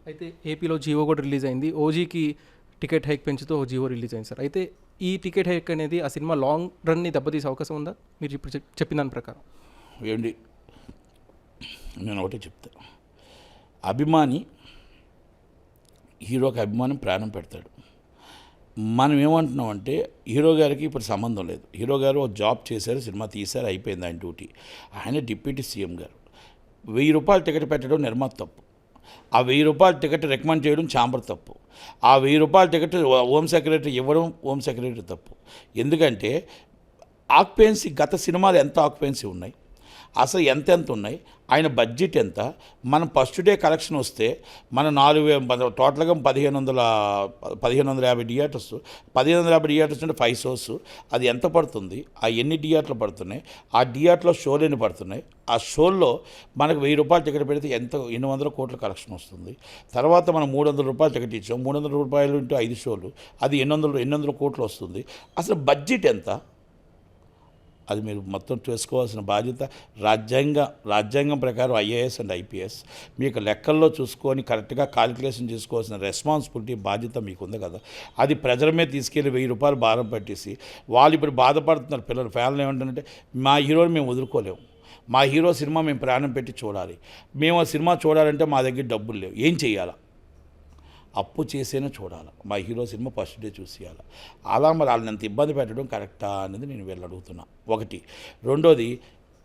అయితే ఏపీలో జియో కూడా రిలీజ్ అయింది. ఓజీకి టికెట్ హైక్ పెంచుతూ ఒక జియో రిలీజ్ అయింది సార్. అయితే ఈ టికెట్ హైక్ అనేది ఆ సినిమా లాంగ్ రన్ని దెబ్బతీసే అవకాశం ఉందా మీరు ఇప్పుడు చెప్పిన దాని ప్రకారం? ఏంటి, నేను ఒకటే చెప్తా. అభిమాని హీరోకి అభిమానం ప్రాణం పెడతాడు. మనం ఏమంటున్నామంటే హీరో గారికి ఇప్పుడు సంబంధం లేదు. హీరో గారు ఒక జాబ్ చేశారు, సినిమా తీశారు, అయిపోయింది ఆయన డ్యూటీ. ఆయన డిప్యూటీ సీఎం గారు. 1000 రూపాయలు టికెట్ పెట్టడం నిర్మాత తప్పు. ఆ 1000 రూపాయల టికెట్ రికమెండ్ చేయడం ఛాంబర్ తప్పు. ఆ 1000 రూపాయల టికెట్ హోమ్ సెక్రటరీ ఇవ్వడం హోమ్ సెక్రటరీ తప్పు. ఎందుకంటే ఆక్యుపెన్సీ గత సినిమాలు ఎంత ఆక్యుపెన్సీ ఉన్నాయి, అసలు ఎంత ఉన్నాయి, ఆయన బడ్జెట్ ఎంత, మనం ఫస్ట్ డే కలెక్షన్ వస్తే మన 4000 టోటల్గా 1550 థియేటర్స్, 1550 థియేటర్స్ అంటే 5 షోస్, అది ఎంత పడుతుంది, ఆ ఎన్ని థియేటర్లు పడుతున్నాయి, ఆ థియేటర్లో షోలు ఎన్ని పడుతున్నాయి, ఆ షోల్లో మనకు 1000 రూపాయల టికెట్ పెడితే ఎంత 800 కోట్ల కలెక్షన్ వస్తుంది. తర్వాత మనం 300 రూపాయల టికెట్ ఇచ్చాం, 300 రూపాయలు ఇంటూ 5 షోలు, అది 800 కోట్లు వస్తుంది. అసలు బడ్జెట్ ఎంత, అది మీరు మొత్తం చేసుకోవాల్సిన బాధ్యత రాజ్యాంగం ప్రకారం ఐఏఎస్ అండ్ ఐపీఎస్ మీకు లెక్కల్లో చూసుకొని కరెక్ట్గా కాలిక్యులేషన్ చేసుకోవాల్సిన రెస్పాన్సిబిలిటీ బాధ్యత మీకు ఉంది కదా. అది ప్రజల మీద తీసుకెళ్ళి 1000 రూపాయలు భారం పట్టేసి వాళ్ళు ఇప్పుడు బాధపడుతున్నారు. పిల్లలు ఫ్యాన్లు ఏమంటారంటే మా హీరోని మేము వదులుకోలేము, మా హీరో సినిమా మేము ప్రాణం పెట్టి చూడాలి, మేము ఆ సినిమా చూడాలంటే మా దగ్గర డబ్బులు లేవు, ఏం చేయాలా, అప్పు చేసేనే చూడాలి, మా హీరో సినిమా ఫస్ట్ డే చూసేయాలి. అలా మరి వాళ్ళని అంత ఇబ్బంది పెట్టడం కరెక్టా అనేది నేను వీళ్ళు అడుగుతున్నా. ఒకటి. రెండోది,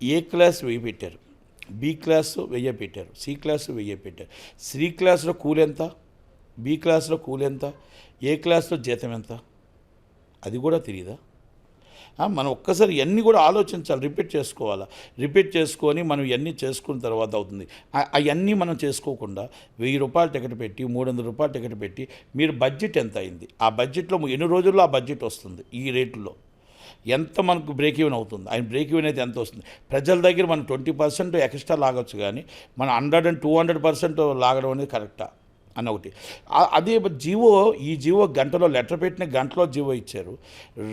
ఏ క్లాస్ 1000 పెట్టారు, బి క్లాస్ 1000 పెట్టారు, సి క్లాస్ 1000 పెట్టారు. సి క్లాస్లో కూలి ఎంత, బి క్లాస్లో కూలి ఎంత, ఏ క్లాస్లో జీతం ఎంత, అది కూడా తెలియదా? మనం ఒక్కసారి ఇవన్నీ కూడా ఆలోచించాలి, రిపీట్ చేసుకొని మనం ఇవన్నీ చేసుకున్న తర్వాత అవుతుంది. అవన్నీ మనం చేసుకోకుండా 1000 రూపాయల టికెట్ పెట్టి 300 రూపాయల టికెట్ పెట్టి మీరు బడ్జెట్ ఎంత అయింది, ఆ బడ్జెట్లో ఎన్ని రోజుల్లో ఆ బడ్జెట్ వస్తుంది, ఈ రేట్లో ఎంత మనకు బ్రేక్ ఈవెన్ అవుతుంది, ఆయన బ్రేక్ ఈవెన్ అయితే ఎంత వస్తుంది. ప్రజల దగ్గర మనం 20% ఎక్స్ట్రా లాగొచ్చు, కానీ మనం 100 and 200% లాగడం అనేది కరెక్టా అని ఒకటి. అదే ఈ జీవో గంటలో లెటర్ పెట్టిన గంటలో జీవో ఇచ్చారు.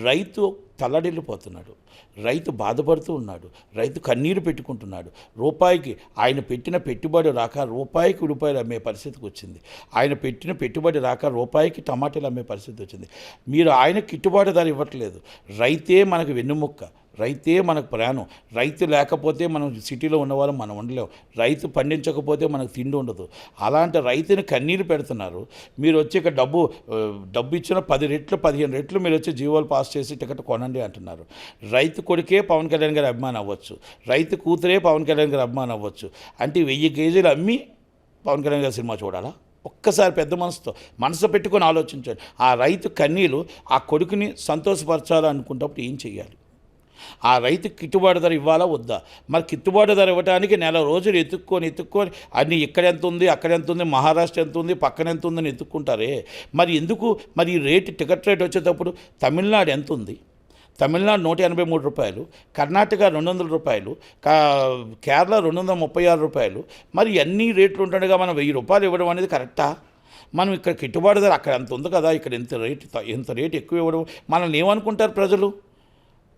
రైతు తల్లడిల్లిపోతున్నాడు, రైతు బాధపడుతూ ఉన్నాడు, రైతు కన్నీరు పెట్టుకుంటున్నాడు. రూపాయికి ఆయన పెట్టిన పెట్టుబడి రాక రూపాయలు అమ్మే పరిస్థితికి వచ్చింది. ఆయన పెట్టిన పెట్టుబడి రాక రూపాయికి టమాటాలు అమ్మే పరిస్థితి వచ్చింది. మీరు ఆయన గిట్టుబాటు ధర ఇవ్వట్లేదు. రైతే మనకు వెన్నుముక్క, రైతే మనకు ప్రాణం. రైతు లేకపోతే మనం సిటీలో ఉన్నవాళ్ళం మనం ఉండలేము, రైతు పండించకపోతే మనకు తిండి ఉండదు. అలాంటి రైతుని కన్నీరు పెడుతున్నారు. మీరు వచ్చి ఇక్కడ డబ్బు ఇచ్చిన 10 రెట్లు 15 రెట్లు మీరు వచ్చి జీవోలు పాస్ చేసి టికెట్ కొనండి అంటున్నారు. రైతు కొడుకే పవన్ కళ్యాణ్ గారి అభిమానం అవ్వచ్చు, రైతు కూతురే పవన్ కళ్యాణ్ గారి అభిమానం అవ్వచ్చు. అంటే 1000 కేజీలు అమ్మి పవన్ కళ్యాణ్ గారి సినిమా చూడాలా? ఒక్కసారి పెద్ద మనసు పెట్టుకొని ఆలోచించండి. ఆ రైతు కన్నీళ్ళు ఆ కొడుకుని సంతోషపరచాలనుకున్నప్పుడు ఏం చేయాలి? ఆ రైతుకి గిట్టుబాటు ధర ఇవ్వాలా వద్దా? మరి గిట్టుబాటు ధర ఇవ్వడానికి నెల రోజులు ఎత్తుక్కొని అన్నీ ఇక్కడ ఎంత ఉంది, అక్కడ ఎంత ఉంది, మహారాష్ట్ర ఎంత ఉంది, పక్కన ఎంత ఉందని ఎత్తుక్కుంటారే. మరి ఎందుకు మరి టికెట్ రేట్ వచ్చేటప్పుడు తమిళనాడు ఎంత ఉంది? తమిళనాడు 183 రూపాయలు, కర్ణాటక 200 రూపాయలు, కేరళ 236 రూపాయలు. మరి అన్ని రేట్లు ఉంటుండగా మనం 1000 రూపాయలు ఇవ్వడం అనేది కరెక్టా? మనం ఇక్కడ గిట్టుబాటు ధర అక్కడ ఎంత ఉంది కదా, ఇక్కడ ఎంత రేటు ఎక్కువ ఇవ్వడం మనల్ని ఏమనుకుంటారు ప్రజలు?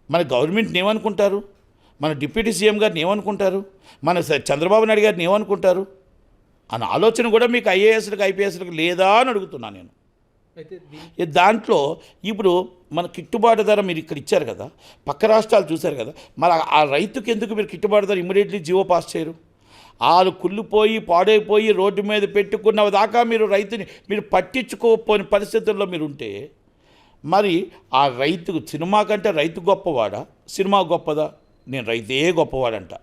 మన గవర్నమెంట్ని ఏమనుకుంటారు? మన డిప్యూటీ సీఎం గారిని ఏమనుకుంటారు? మన చంద్రబాబు నాయుడు గారిని ఏమనుకుంటారు అన్న ఆలోచన కూడా మీకు ఐఏఎస్లకు ఐపీఎస్లకు లేదా అని అడుగుతున్నాను నేను. అయితే దాంట్లో ఇప్పుడు మన గిట్టుబాటు ధర మీరు ఇక్కడ ఇచ్చారు కదా, పక్క రాష్ట్రాలు చూశారు కదా, మరి ఆ రైతుకి ఎందుకు మీరు గిట్టుబాటు ధర ఇమ్మీడియట్లీ జీవో పాస్ చేయరు? వాళ్ళు కుళ్ళిపోయి పాడైపోయి రోడ్డు మీద పెట్టుకున్న దాకా మీరు రైతుని మీరు పట్టించుకోకపోయిన పరిస్థితుల్లో మీరు ఉంటే మరి ఆ రైతుకు సినిమా కంటే రైతు గొప్పవాడా, సినిమా గొప్పదా? నేను రైతే గొప్పవాడంట.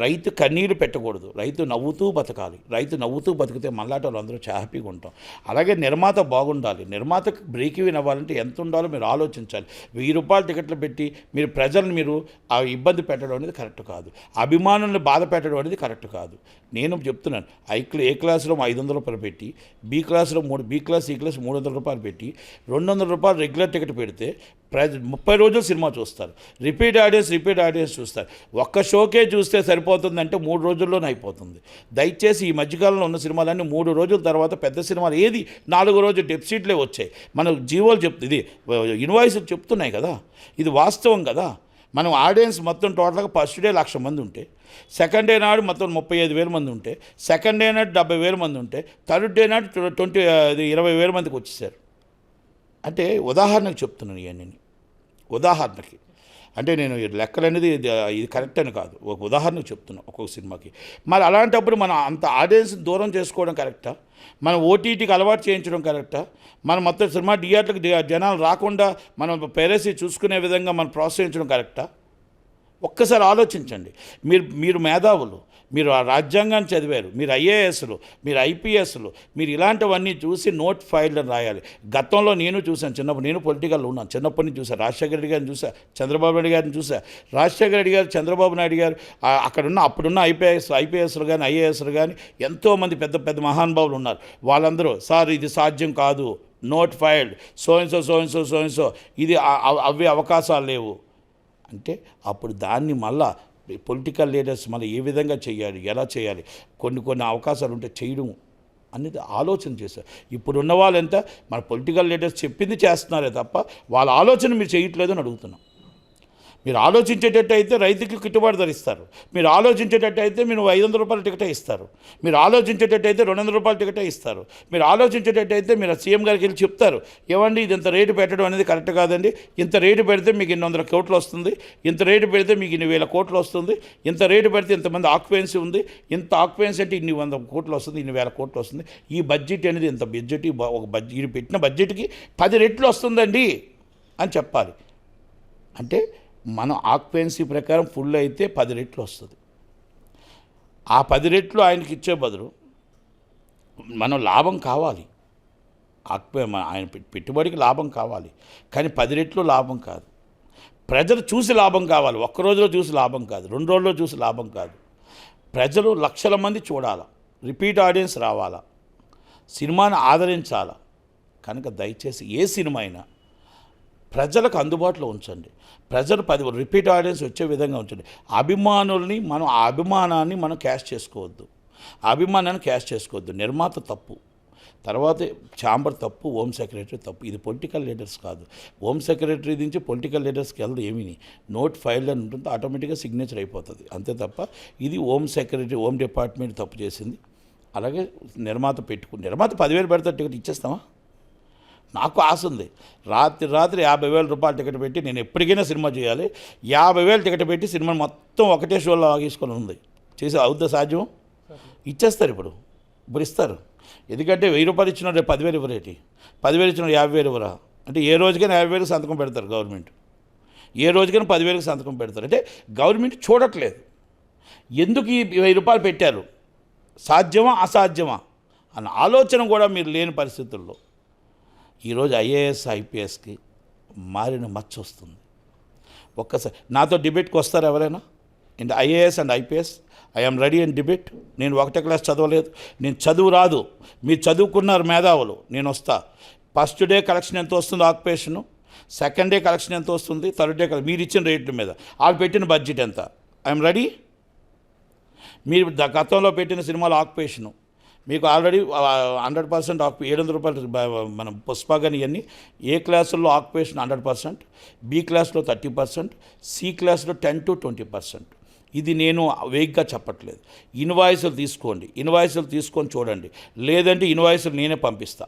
రైతు కన్నీరు పెట్టకూడదు, రైతు నవ్వుతూ బతకాలి. రైతు నవ్వుతూ బతికితే మళ్ళాట వాళ్ళందరూ హ్యాపీగా ఉంటాం. అలాగే నిర్మాత బాగుండాలి. నిర్మాతకు బ్రేక్ ఈవెన్ అవ్వాలంటే ఎంత ఉండాలో మీరు ఆలోచించాలి. 1000 రూపాయల టికెట్లు పెట్టి మీరు ప్రజలను మీరు ఆ ఇబ్బంది పెట్టడం అనేది కరెక్ట్ కాదు. అభిమానులను బాధ పెట్టడం అనేది కరెక్ట్ కాదు. నేను చెప్తున్నాను, ఏ క్లాసులో 500 రూపాయలు పెట్టి, బి క్లాసులో బి క్లాస్ సి క్లాస్ 300 రూపాయలు పెట్టి 200 రూపాయలు రెగ్యులర్ టికెట్ పెడితే 30 రోజులు సినిమా చూస్తారు. రిపీట్ ఆడియన్స్ చూస్తారు. ఒక్క షోకే చూస్తే సరిపోతుందంటే 3 రోజుల్లోనే అయిపోతుంది. దయచేసి ఈ మధ్యకాలంలో ఉన్న సినిమాలన్నీ 3 రోజుల తర్వాత పెద్ద సినిమాలు ఏది 4 రోజులు డెఫిసిట్లే వచ్చాయి. మన జీవోలు ఇది ఇన్వాయిస్లు చెప్తున్నాయి కదా, ఇది వాస్తవం కదా. మనం ఆడియన్స్ మొత్తం టోటల్గా ఫస్ట్ డే 1,00,000 మంది ఉంటే, సెకండ్ డే నాడు మొత్తం 35,000 మంది ఉంటే, సెకండ్ డే నాడు 70,000 మంది ఉంటే, థర్డ్ డే నాడు 20,000 మందికి వచ్చేసారు. అంటే ఉదాహరణకు చెప్తున్నాను ఇవన్నీ, ఉదాహరణకి. అంటే నేను ఈ లెక్కలు అనేది ఇది కరెక్ట్ అని కాదు, ఒక ఉదాహరణకు చెప్తున్నా ఒక్కొక్క సినిమాకి. మరి అలాంటప్పుడు మనం అంత ఆడియన్స్ దూరం చేసుకోవడం కరెక్టా? మనం ఓటీటీకి అలవాటు చేయించడం కరెక్టా? మనం మొత్తం సినిమా థియేటర్కి జనాలు రాకుండా మనం పైరసీ చూసుకునే విధంగా మనం ప్రోత్సహించడం కరెక్టా? ఒక్కసారి ఆలోచించండి. మీరు మేధావులు, మీరు ఆ రాజ్యాంగాన్ని చదివారు, మీరు ఐఏఎస్లు, మీరు ఐపీఎస్లు, మీరు ఇలాంటివన్నీ చూసి నోట్ ఫైల్ రాయాలి. గతంలో నేను చూశాను, చిన్నప్పుడు నేను పొలిటికల్లో ఉన్నాను, చిన్నప్పటి నుంచి చూశాను. రాజశేఖర రెడ్డి గారిని చూసా, చంద్రబాబు నాయుడు గారిని చూసా. రాజశేఖర రెడ్డి గారు, చంద్రబాబు నాయుడు గారు, అప్పుడున్న ఐపీఎస్లు కానీ ఐఏఎస్లు కానీ ఎంతోమంది పెద్ద పెద్ద మహానుభావులు ఉన్నారు. వాళ్ళందరూ సార్ ఇది సాధ్యం కాదు, నోట్ ఫైల్డ్, సో ఇది అవే అవకాశాలు లేవు అంటే, అప్పుడు దాన్ని మళ్ళా పొలిటికల్ లీడర్స్ మళ్ళీ ఏ విధంగా చేయాలి, ఎలా చేయాలి, కొన్ని అవకాశాలు ఉంటే చేయడం అనేది ఆలోచన చేశారు. ఇప్పుడు ఉన్న వాళ్ళు ఎంత మన పొలిటికల్ లీడర్స్ చెప్పింది చేస్తున్నారే తప్ప వాళ్ళ ఆలోచన మీరు చేయట్లేదు అని అడుగుతున్నాం. మీరు ఆలోచించేటట్టు అయితే రైతుకి గిట్టుబాటు ధర ఇస్తారు. మీరు ఆలోచించేటట్టు అయితే మీరు 500 రూపాయల టికెటే ఇస్తారు. మీరు ఆలోచించేటట్టు అయితే 200 రూపాయల టికెటే ఇస్తారు. మీరు ఆలోచించేటట్టు అయితే మీరు సీఎం గారికి వెళ్ళి చెప్తారు, ఏమండి ఇది ఇంత రేటు పెట్టడం అనేది కరెక్ట్ కాదండి, ఇంత రేటు పెడితే మీకు 200 కోట్లు వస్తుంది, ఇంత రేటు పెడితే మీకు 1,000 కోట్లు వస్తుంది, ఇంత రేటు పెడితే ఇంతమంది ఆక్యుపెన్సీ ఉంది, ఇంత ఆక్యుపెన్సీ అంటే 100 కోట్లు వస్తుంది, 1,000 కోట్లు వస్తుంది, ఈ బడ్జెట్ అనేది ఇంత బడ్జెట్, ఒక బడ్జెట్ పెట్టిన బడ్జెట్కి 10 రెట్లు వస్తుందండి అని చెప్పాలి. అంటే మనం ఆక్యుపెన్సీ ప్రకారం ఫుల్ అయితే 10 రెట్లు వస్తుంది. ఆ 10 రెట్లు ఆయనకి ఇచ్చే బదులు మనం లాభం కావాలి, ఆయన పెట్టుబడికి లాభం కావాలి, కానీ 10 రెట్లు లాభం కాదు. ప్రజలు చూసి లాభం కావాలి. ఒక్క రోజులో చూసి లాభం కాదు, 2 రోజుల్లో చూసి లాభం కాదు. ప్రజలు లక్షల మంది చూడాలా, రిపీట్ ఆడియన్స్ రావాలా, సినిమాని ఆదరించాలా. కనుక దయచేసి ఏ సినిమా అయినా ప్రజలకు అందుబాటులో ఉంచండి. ప్రజలు 10 రిపీట్ ఆడియన్స్ వచ్చే విధంగా ఉంచండి. అభిమానుల్ని మనం ఆ అభిమానాన్ని మనం క్యాష్ చేసుకోవద్దు, అభిమానాన్ని క్యాష్ చేసుకోవద్దు. నిర్మాత తప్పు, తర్వాత ఛాంబర్ తప్పు, హోమ్ సెక్రటరీ తప్పు. ఇది పొలిటికల్ లీడర్స్ కాదు. హోమ్ సెక్రటరీ నుంచి పొలిటికల్ లీడర్స్కి వెళ్ళదు ఏమీ. నోట్ ఫైల్ అని ఉంటుంది, ఆటోమేటిక్గా సిగ్నేచర్ అయిపోతుంది అంతే తప్ప ఇది హోమ్ సెక్రటరీ, హోమ్ డిపార్ట్మెంట్ తప్పు చేసింది. అలాగే నిర్మాత 10,000 పెడతాడు, టికెట్ ఇచ్చేస్తామా? నాకు ఆశ ఉంది, రాత్రి 50,000 రూపాయల టికెట్ పెట్టి నేను ఎప్పటికైనా సినిమా చేయాలి, 50,000 టికెట్ పెట్టి సినిమా మొత్తం ఒకటే షోలో ఆగేసుకొని ఉంది. చేసి అవుద్దా సాధ్యం? ఇచ్చేస్తారు. ఇప్పుడు ఇస్తారు. ఎందుకంటే 1,000 రూపాయలు ఇచ్చినా రేపు 10,000 ఇవ్వరేటి, 10,000 ఇచ్చినా 50,000 ఇవ్వరా? అంటే ఏ రోజుకైనా 50,000 సంతకం పెడతారు గవర్నమెంట్, ఏ రోజుకైనా 10,000 సంతకం పెడతారు. అంటే గవర్నమెంట్ చూడట్లేదు ఎందుకు ఈ 1,000 రూపాయలు పెట్టారు, సాధ్యమా అసాధ్యమా అన్న ఆలోచన కూడా మీరు లేని పరిస్థితుల్లో ఈరోజు ఐఏఎస్ ఐపీఎస్కి మారిన మచ్చ వస్తుంది. ఒక్కసారి నాతో డిబేట్కి వస్తారు ఎవరైనా? In IAS and IPS I'm ready in debate. నేను 1వ క్లాస్ చదవలేదు, నేను చదువు రాదు, మీరు చదువుకున్నారు మేధావులు, నేను వస్తా. ఫస్ట్ డే కలెక్షన్ ఎంత వస్తుంది ఆక్యుపేషను, సెకండ్ డే కలెక్షన్ ఎంత వస్తుంది, థర్డ్ డే మీరు ఇచ్చిన రేట్ల మీద వాళ్ళు పెట్టిన బడ్జెట్ ఎంత, ఐఎమ్ రెడీ. మీరు గతంలో పెట్టిన సినిమాల ఆక్యుపేషను మీకు ఆల్రెడీ 100% 700 రూపాయలు. మనం పుష్ప కానీ ఇవన్నీ ఏ క్లాసుల్లో ఆక్యుపేషన్ 100%, బి క్లాస్లో 30%, సి క్లాస్లో 10 to 20%. ఇది నేను వేగ్గా చెప్పట్లేదు. ఇన్వాయిస్లు తీసుకొని చూడండి, లేదంటే ఇన్వాయిస్లు నేనే పంపిస్తా.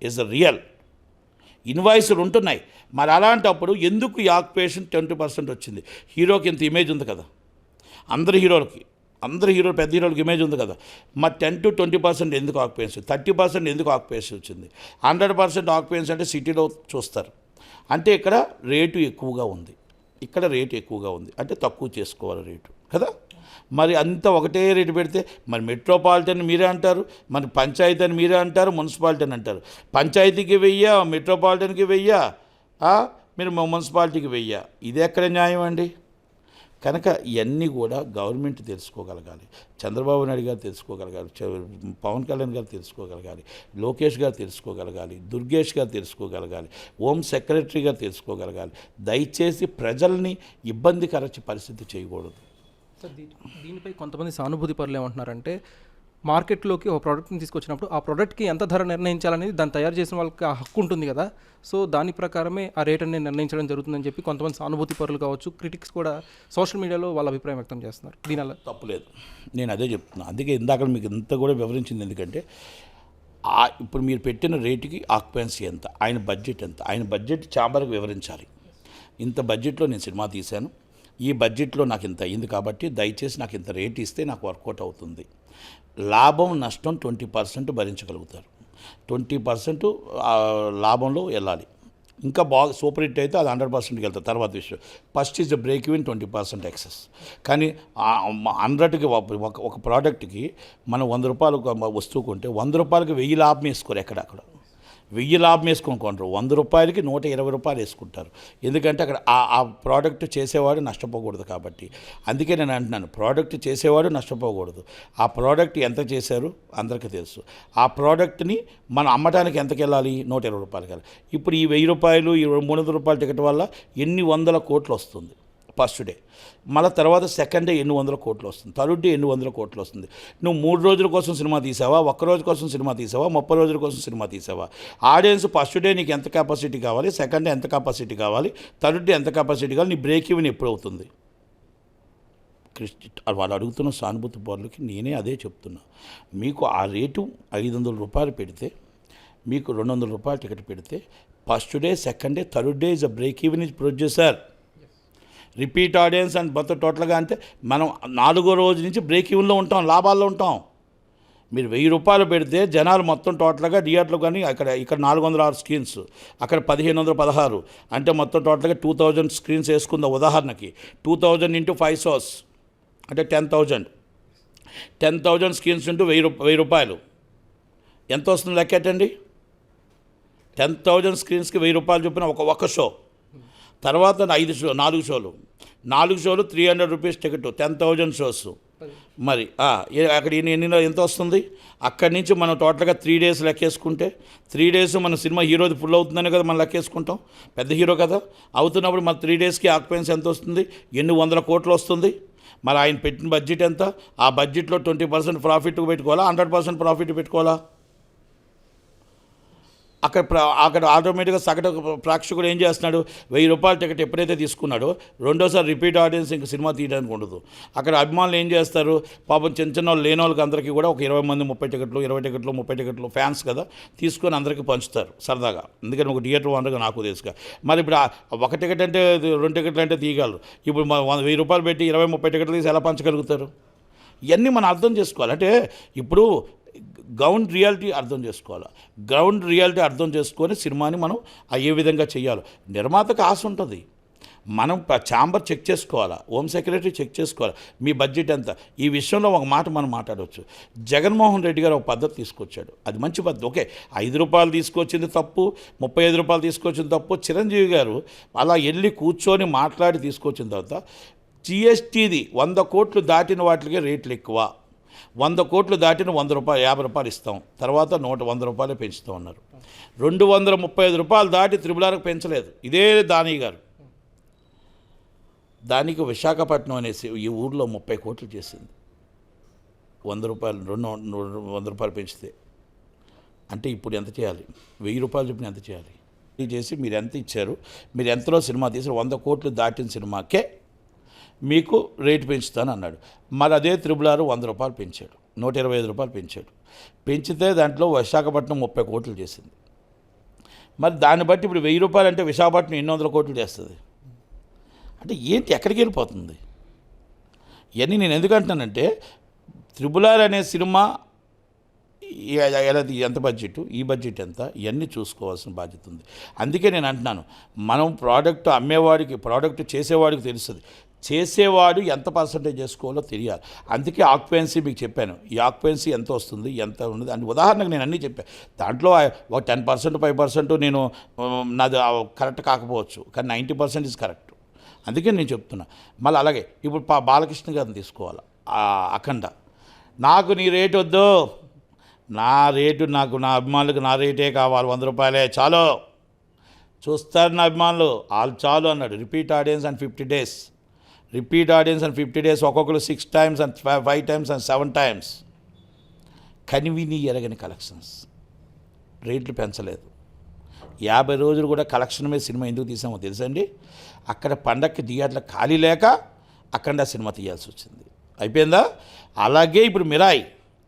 ఈజ్ రియల్ ఇన్వాయిస్లు ఉంటున్నాయి. మరి అలాంటప్పుడు ఎందుకు ఈ ఆక్యుపేషన్ 20% వచ్చింది? హీరోకి ఇంత ఇమేజ్ ఉంది కదా, అందరు హీరోలు పెద్ద హీరోలకి ఇమేజ్ ఉంది కదా, మరి 10 to 20% ఎందుకు ఆక్యుపెన్సీ, 30% ఎందుకు ఆక్యుపెన్సీ వచ్చింది? 100% ఆక్యుపెన్సీ అంటే సిటీలో చూస్తారు. అంటే ఇక్కడ రేటు ఎక్కువగా ఉంది, అంటే తక్కువ చేసుకోవాలి రేటు కదా. మరి అంతా ఒకటే రేటు పెడితే మరి మెట్రోపాలిటన్ మీరే అంటారు, మరి పంచాయతీ అని మీరే అంటారు, మున్సిపాలిటీ అని అంటారు. పంచాయతీకి 1000, మెట్రోపాలిటన్కి 1000, మీరు మున్సిపాలిటీకి 1000. ఇది ఎక్కడ న్యాయం అండి? కనుక ఇవన్నీ కూడా గవర్నమెంట్ తెలుసుకోగలగాలి, చంద్రబాబు నాయుడు గారు తెలుసుకోగలగాలి, పవన్ కళ్యాణ్ గారు తెలుసుకోగలగాలి, లోకేష్ గారు తెలుసుకోగలగాలి, దుర్గేష్ గారు తెలుసుకోగలగాలి, హోమ్ సెక్రటరీ గారు తెలుసుకోగలగాలి. దయచేసి ప్రజల్ని ఇబ్బందికర పరిస్థితి చేయకూడదు. సార్ దీనిపై కొంతమంది సానుభూతి పరులు ఏమంటున్నారంటే మార్కెట్లోకి ఒక ప్రోడక్ట్ని తీసుకొచ్చినప్పుడు ఆ ప్రోడక్ట్కి ఎంత ధర నిర్ణయించాలనేది దాన్ని తయారు చేసిన వాళ్ళకి ఆ హక్కు ఉంటుంది కదా. సో దాని ప్రకారమే ఆ రేట్ అనేది నిర్ణయించడం జరుగుతుందని చెప్పి కొంతమంది సానుభూతి పరులు కావచ్చు, క్రిటిక్స్ కూడా సోషల్ మీడియాలో వాళ్ళ అభిప్రాయం వ్యక్తం చేస్తున్నారు. దీనివల్ల తప్పులేదు, నేను అదే చెప్తున్నా. అందుకే ఇందాక మీకు ఇంత కూడా వివరించింది. ఎందుకంటే ఇప్పుడు మీరు పెట్టిన రేటుకి ఆక్యుపెన్సీ ఎంత, ఆయన బడ్జెట్ ఎంత, ఆయన బడ్జెట్ ఛాంబర్కి వివరించాలి. ఇంత బడ్జెట్లో నేను సినిమా తీశాను, ఈ బడ్జెట్లో నాకు ఇంత అయింది కాబట్టి దయచేసి నాకు ఇంత రేట్ ఇస్తే నాకు వర్కౌట్ అవుతుంది. లాభం నష్టం 20% భరించగలుగుతారు. 20% లాభంలో వెళ్ళాలి. ఇంకా బాగా సూపర్ హిట్ అయితే అది 100%కి వెళ్తారు. తర్వాత విషయం, first is break even 20% excess. కానీ 100కి ఒక ప్రోడక్ట్కి మనం 100 రూపాయలు వస్తువు కొంటే 100 రూపాయలకి 1000 లాభం వేసుకోరు. ఎక్కడక్కడ 1000 లాభం వేసుకొని కొంటారు, 100 రూపాయలకి 120 రూపాయలు వేసుకుంటారు. ఎందుకంటే అక్కడ ఆ ప్రోడక్ట్ చేసేవాడు నష్టపోకూడదు కాబట్టి. అందుకే నేను అంటున్నాను, ప్రోడక్ట్ చేసేవాడు నష్టపోకూడదు. ఆ ప్రోడక్ట్ ఎంత చేశారు అందరికీ తెలుసు. ఆ ప్రోడక్ట్ని మనం అమ్మటానికి ఎంతకి వెళ్ళాలి, 120 రూపాయలకి వెళ్ళాలి. ఇప్పుడు ఈ 1000 రూపాయలు, ఈ 300 రూపాయల టికెట్ వల్ల ఎన్ని వందల కోట్లు వస్తుంది ఫస్ట్ డే. మళ్ళీ తర్వాత సెకండ్ డే ఎన్ని వందల కోట్లు వస్తుంది, థర్డ్ డే ఎన్ని వందల కోట్లు వస్తుంది. నువ్వు 3 రోజుల కోసం సినిమా తీసావా, ఒక్క రోజు కోసం సినిమా తీసావా, 30 రోజుల కోసం సినిమా తీసావా. ఆడియన్స్ ఫస్ట్ డే నీకు ఎంత కెపాసిటీ కావాలి, సెకండ్ డే ఎంత కెపాసిటీ కావాలి, థర్డ్ డే ఎంత కెపాసిటీ కావాలి, నీ బ్రేక్ ఈవెన్ ఎప్పుడు అవుతుంది. వాళ్ళు అడుగుతున్న సానుభూతి పౌరులకి నేనే అదే చెప్తున్నా. మీకు ఆ రేటు 500 రూపాయలు పెడితే, మీకు 200 రూపాయలు టికెట్ పెడితే, first day second day third day is a break even is producer. Repeat audience and మొత్తం టోటల్గా అంటే మనం 4వ రోజు నుంచి బ్రేక్ ఈవెన్లో ఉంటాం, లాభాల్లో ఉంటాం. మీరు 1000 రూపాయలు పెడితే జనాలు మొత్తం టోటల్గా థియేటర్లు కానీ ఇక్కడ 406 స్క్రీన్స్, అక్కడ 1516, అంటే మొత్తం టోటల్గా 2000 స్క్రీన్స్ వేసుకుందాం ఉదాహరణకి. 2000 ఇంటూ 5 షోస్ అంటే 10,000. 10,000 స్క్రీన్స్ ఇంటూ 1000 రూపాయలు ఎంత వస్తుంది లెక్కెట్టండి. 10,000 స్క్రీన్స్కి 1000 రూపాయలు చొప్పున ఒక షో. తర్వాత 4 షోలు 300 రూపీస్ టికెట్, 10,000 షోస్. మరి అక్కడ ఎన్ని ఎంత వస్తుంది. అక్కడి నుంచి మనం టోటల్గా 3 డేస్ లెక్కేసుకుంటే, 3 డేస్ మన సినిమా హీరోది ఫుల్ అవుతుందని కదా మనం లెక్కేసుకుంటాం, పెద్ద హీరో కదా. అవుతున్నప్పుడు మన 3 డేస్కి ఆక్యుపెన్సీ ఎంత వస్తుంది, ఎన్ని వందల కోట్లు వస్తుంది. మరి ఆయన పెట్టిన బడ్జెట్ ఎంత, ఆ బడ్జెట్లో 20% ప్రాఫిట్ పెట్టుకోవాలా, 100% ప్రాఫిట్ పెట్టుకోవాలా. అక్కడ ఆటోమేటిక్గా సగటు ప్రేక్షకుడు ఏం చేస్తున్నాడు, 1000 రూపాయల టికెట్ ఎప్పుడైతే తీసుకున్నాడో రెండోసారి రిపీట్ ఆడియన్స్ ఇంక సినిమా తీయడానికి ఉండదు. అక్కడ అభిమానులు ఏం చేస్తారు, పాపం చిన్న వాళ్ళు లేని వాళ్ళకి అందరికీ కూడా ఒక 20 మంది 30 టికెట్లు, 20 టికెట్లు, 30 టికెట్లు ఫ్యాన్స్ కదా తీసుకొని అందరికీ పంచుతారు సరదాగా. ఎందుకంటే ఒక థియేటర్ ఓనర్గా నాకు తెలుసుగా. మరి ఇప్పుడు ఒక టికెట్ అంటే 2 టికెట్లు అంటే తీయగలరు. ఇప్పుడు 1000 రూపాయలు పెట్టి 20-30 టికెట్లు తీసి ఎలా పంచగలుగుతారు. ఇవన్నీ మనం అర్థం చేసుకోవాలి. అంటే ఇప్పుడు గ్రౌండ్ రియాలిటీ అర్థం చేసుకోవాలి. గ్రౌండ్ రియాలిటీ అర్థం చేసుకొని సినిమాని మనం ఏ విధంగా చేయాలో నిర్మాతకు ఆశ ఉంటుంది. మనం ఛాంబర్ చెక్ చేసుకోవాలా, హోమ్ సెక్రటరీ చెక్ చేసుకోవాలి, మీ బడ్జెట్ ఎంత. ఈ విషయంలో ఒక మాట మనం మాట్లాడవచ్చు. జగన్మోహన్ రెడ్డి గారు ఒక పద్ధతి తీసుకొచ్చాడు, అది మంచి పద్ధతి. ఓకే, 5 రూపాయలు తీసుకొచ్చింది తప్పు, 35 రూపాయలు తీసుకొచ్చింది తప్పు. చిరంజీవి గారు అలా వెళ్ళి కూర్చొని మాట్లాడి తీసుకొచ్చిన తర్వాత జిఎస్టీది 100 కోట్లు దాటిన వాటికి రేట్లు ఎక్కువ, 100 కోట్లు దాటిన 100 రూపాయలు 50 రూపాయలు ఇస్తాం, తర్వాత 100 రూపాయలు పెంచుతూ ఉన్నారు. 235 రూపాయలు దాటి RRRకి పెంచలేదు. ఇదే దాని గారు దానికి విశాఖపట్నం అనేసి ఈ ఊర్లో 30 కోట్లు చేసింది. 100 రూపాయలు 100 రూపాయలు పెంచితే అంటే ఇప్పుడు ఎంత చేయాలి, 1000 రూపాయలు చెప్పిన ఎంత చేయాలి. ఇది చేసి మీరు ఎంత ఇచ్చారు, మీరు ఎంతలో సినిమా తీసారు, 100 కోట్లు దాటిన సినిమాకే మీకు రేటు పెంచుతాను అన్నాడు. మరి అదే RRR 100 రూపాయలు పెంచాడు, 125 రూపాయలు పెంచాడు. పెంచితే దాంట్లో విశాఖపట్నం 30 కోట్లు చేసింది. మరి దాన్ని బట్టి ఇప్పుడు 1000 రూపాయలు అంటే విశాఖపట్నం ఎన్ని వందల కోట్లు చేస్తుంది. అంటే ఏంటి, ఎక్కడికి వెళ్ళిపోతుంది. ఇవన్నీ నేను ఎందుకంటున్నానంటే RRR అనే సినిమా ఎంత బడ్జెట్, ఈ బడ్జెట్ ఎంత, ఇవన్నీ చూసుకోవాల్సిన బాధ్యత ఉంది. అందుకే నేను అంటున్నాను, మనం ప్రోడక్ట్ అమ్మేవాడికి, ప్రోడక్ట్ చేసేవాడికి తెలుస్తుంది, చేసేవాడు ఎంత పర్సంటేజ్ చేసుకోవాలో తెలియాలి. అందుకే ఆక్యుపెన్సీ మీకు చెప్పాను. ఈ ఆక్యుపెన్సీ ఎంత వస్తుంది, ఎంత ఉన్నది అని ఉదాహరణకు నేను అన్నీ చెప్పాను. దాంట్లో ఒక 10%, 5% నేను నాది కరెక్ట్ కాకపోవచ్చు, కానీ 90% ఇస్ కరెక్ట్. అందుకే నేను చెప్తున్నా. మళ్ళీ అలాగే ఇప్పుడు బాలకృష్ణ గారిని తీసుకోవాలి. అఖండ, నాకు నీ రేటు వద్దు, నా రేటు నాకు నా అభిమానులకు నా రేటే కావాలి, 100 రూపాయలే చాలు, చూస్తారు నా అభిమానులు వాళ్ళు చాలు అన్నాడు. Repeat audience and 50 days, repeat audience and 50 days, ఒక్కొక్కరు 6 times and 5 times and 7 times. కనివిని ఎరగని కలెక్షన్స్. రేట్లు పెంచలేదు. 50 రోజులు కూడా కలెక్షన్ మీద సినిమా ఎందుకు తీసామో తెలుసండి? అక్కడ పండక్కి థియేటర్ల ఖాళీ లేక అఖండ సినిమా తీయాల్సి వచ్చింది. అయిపోయిందా? అలాగే ఇప్పుడు మిరాయి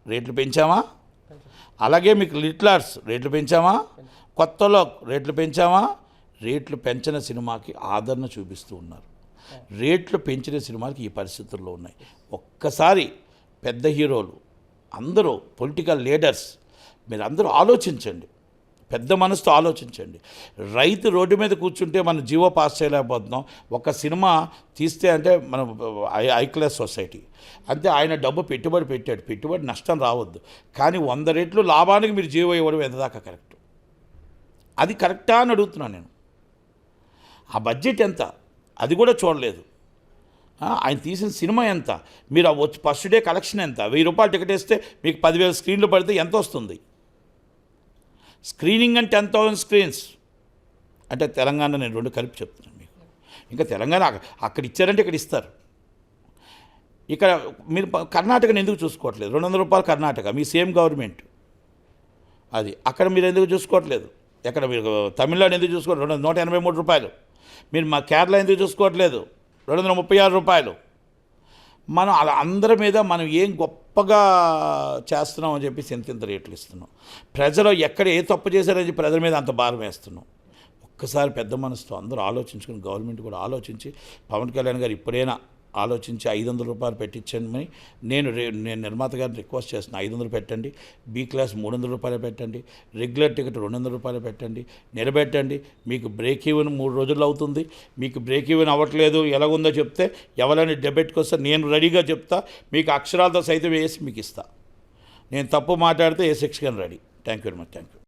రేట్లు పెంచామా? అలాగే మీకు లిటిల్ ఆర్ట్స్ రేట్లు పెంచామా? కొత్తలో రేట్లు పెంచామా? రేట్లు పెంచిన సినిమాకి ఆదరణ చూపిస్తూ ఉన్నారు. రేట్లు పెంచిన సినిమాకి ఈ పరిస్థితుల్లో ఉన్నాయి. ఒక్కసారి పెద్ద హీరోలు అందరూ పొలిటికల్ లీడర్స్ మీరు అందరూ ఆలోచించండి, పెద్ద మనసుతో ఆలోచించండి. రైతు రోడ్డు మీద కూర్చుంటే మనం జీవో పాస్ చేయలేకపోతున్నాం. ఒక సినిమా తీస్తే అంటే మనం హై క్లాస్ సొసైటీ అంతే. ఆయన డబ్బు పెట్టుబడి పెట్టాడు, పెట్టుబడి నష్టం రావద్దు. కానీ 100 రెట్లు లాభానికి మీరు జీవో ఇవ్వడం ఎంత దాకా కరెక్ట్? అది కరెక్టా అని అడుగుతున్నాను నేను. ఆ బడ్జెట్ ఎంత అది కూడా చూడలేదు. ఆయన తీసిన సినిమా ఎంత, మీరు వచ్చి ఫస్ట్ డే కలెక్షన్ ఎంత, 1000 రూపాయలు టికెట్ వేస్తే మీకు 10,000 స్క్రీన్లు పడితే ఎంత వస్తుంది? స్క్రీనింగ్ అంటే 10,000 స్క్రీన్స్ అంటే తెలంగాణ, నేను 2 కలిపి చెప్తున్నాను మీకు. ఇంకా తెలంగాణ అక్కడ ఇచ్చారంటే ఇక్కడ ఇస్తారు. ఇక్కడ మీరు కర్ణాటకని ఎందుకు చూసుకోవట్లేదు? 200 రూపాయలు కర్ణాటక, మీ సేమ్ గవర్నమెంట్ అది. అక్కడ మీరు ఎందుకు చూసుకోవట్లేదు? ఎక్కడ మీరు తమిళనాడు ఎందుకు చూసుకోవట్లేదు? 183 రూపాయలు. మీరు మా కేరళ ఎందుకు చూసుకోవట్లేదు? 236 రూపాయలు. మనం అలా అందరి మీద మనం ఏం గొప్పగా చేస్తున్నాం అని చెప్పి ఇంత రేట్లు ఇస్తున్నాం. ప్రజలు ఎక్కడ ఏ తప్పు చేశారని చెప్పి ప్రజల మీద అంత భారం వేస్తున్నాం. ఒక్కసారి పెద్ద మనసుతో అందరూ ఆలోచించుకుని, గవర్నమెంట్ కూడా ఆలోచించి, పవన్ కళ్యాణ్ గారు ఇప్పుడైనా ఆలోచించి 500 రూపాయలు పెట్టించండి. నేను నిర్మాత గారిని రిక్వెస్ట్ చేస్తున్నాను. 500 పెట్టండి, బీ క్లాస్ 300 రూపాయలు పెట్టండి, రెగ్యులర్ టికెట్ 200 రూపాయలు పెట్టండి, నిలబెట్టండి. మీకు బ్రేక్ ఈవెన్ 3 రోజుల్లో అవుతుంది. మీకు బ్రేక్ ఈవెన్ అవ్వట్లేదు, ఎలాగుందో చెప్తే ఎవరైనా డెబెట్కి వస్తే నేను రెడీగా చెప్తా, మీకు అక్షరాలతో సైతం వేసి మీకు ఇస్తా. నేను తప్పు మాట్లాడితే ఏ శిక్షకని ready. Thank you very much. Thank you.